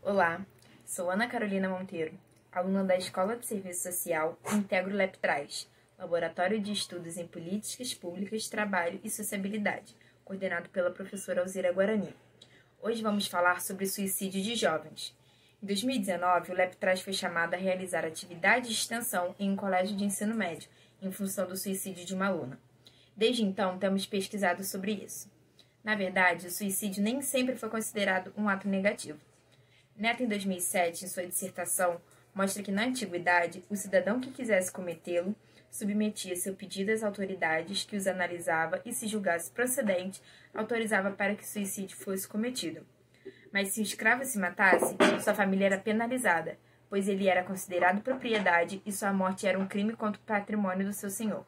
Olá, sou Ana Carolina Monteiro, aluna da Escola de Serviço Social e integro o LabTraz, Laboratório de Estudos em Políticas Públicas, Trabalho e Sociabilidade, coordenado pela professora Alzira Guarani. Hoje vamos falar sobre suicídio de jovens. Em 2019, o LabTraz foi chamado a realizar atividade de extensão em um colégio de ensino médio, em função do suicídio de uma aluna. Desde então, temos pesquisado sobre isso. Na verdade, o suicídio nem sempre foi considerado um ato negativo. Neto, em 2007, em sua dissertação, mostra que, na antiguidade, o cidadão que quisesse cometê-lo submetia seu pedido às autoridades, que os analisava e, se julgasse procedente, autorizava para que o suicídio fosse cometido. Mas se o escravo se matasse, sua família era penalizada, pois ele era considerado propriedade e sua morte era um crime contra o patrimônio do seu senhor.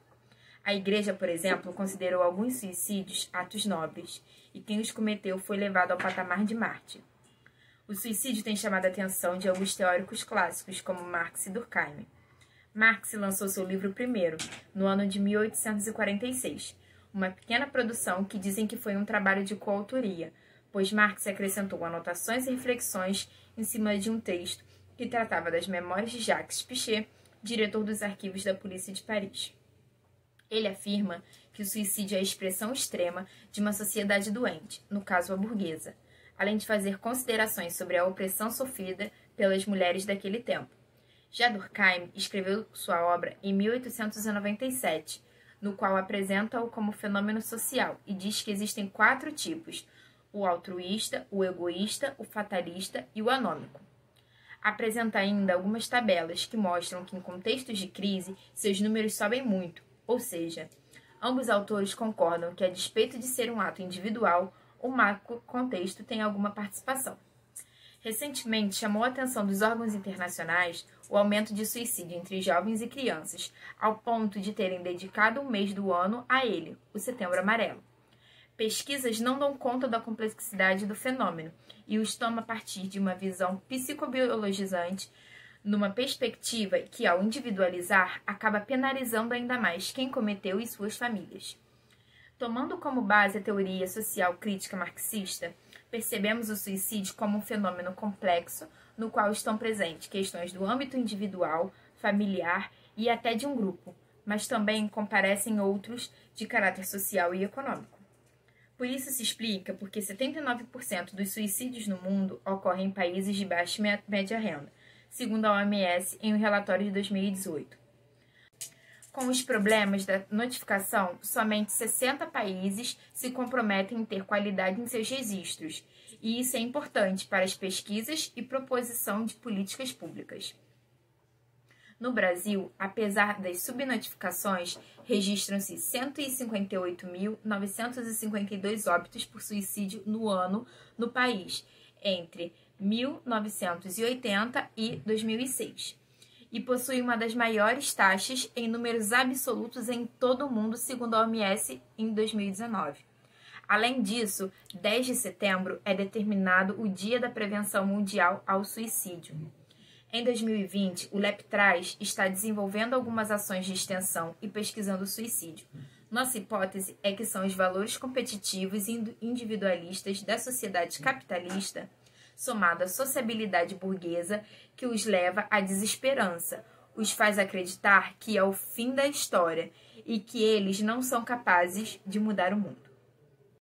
A Igreja, por exemplo, considerou alguns suicídios atos nobres, e quem os cometeu foi levado ao patamar de mártir. O suicídio tem chamado a atenção de alguns teóricos clássicos, como Marx e Durkheim. Marx lançou seu livro primeiro, no ano de 1846, uma pequena produção que dizem que foi um trabalho de coautoria, pois Marx acrescentou anotações e reflexões em cima de um texto que tratava das memórias de Jacques Pichet, diretor dos arquivos da polícia de Paris. Ele afirma que o suicídio é a expressão extrema de uma sociedade doente, no caso a burguesa, além de fazer considerações sobre a opressão sofrida pelas mulheres daquele tempo. Já Durkheim escreveu sua obra em 1897, no qual apresenta-o como fenômeno social e diz que existem 4 tipos: o altruísta, o egoísta, o fatalista e o anômico. Apresenta ainda algumas tabelas que mostram que, em contextos de crise, seus números sobem muito, ou seja, ambos autores concordam que, a despeito de ser um ato individual, o macro contexto tem alguma participação. Recentemente, chamou a atenção dos órgãos internacionais o aumento de suicídio entre jovens e crianças, ao ponto de terem dedicado um mês do ano a ele, o Setembro Amarelo. Pesquisas não dão conta da complexidade do fenômeno e os tomam a partir de uma visão psicobiologizante, numa perspectiva que, ao individualizar, acaba penalizando ainda mais quem cometeu e suas famílias. Tomando como base a teoria social crítica marxista, percebemos o suicídio como um fenômeno complexo no qual estão presentes questões do âmbito individual, familiar e até de um grupo, mas também comparecem outros de caráter social e econômico. Por isso se explica porque 79% dos suicídios no mundo ocorrem em países de baixa e média renda, segundo a OMS em um relatório de 2018. Com os problemas da notificação, somente 60 países se comprometem em ter qualidade em seus registros, e isso é importante para as pesquisas e proposição de políticas públicas. No Brasil, apesar das subnotificações, registram-se 158.952 óbitos por suicídio no ano no país, entre 1980 e 2006. E possui uma das maiores taxas em números absolutos em todo o mundo, segundo a OMS, em 2019. Além disso, 10 de setembro é determinado o Dia da Prevenção Mundial ao Suicídio. Em 2020, o LabTraz está desenvolvendo algumas ações de extensão e pesquisando o suicídio. Nossa hipótese é que são os valores competitivos e individualistas da sociedade capitalista, somado à sociabilidade burguesa, que os leva à desesperança, os faz acreditar que é o fim da história e que eles não são capazes de mudar o mundo.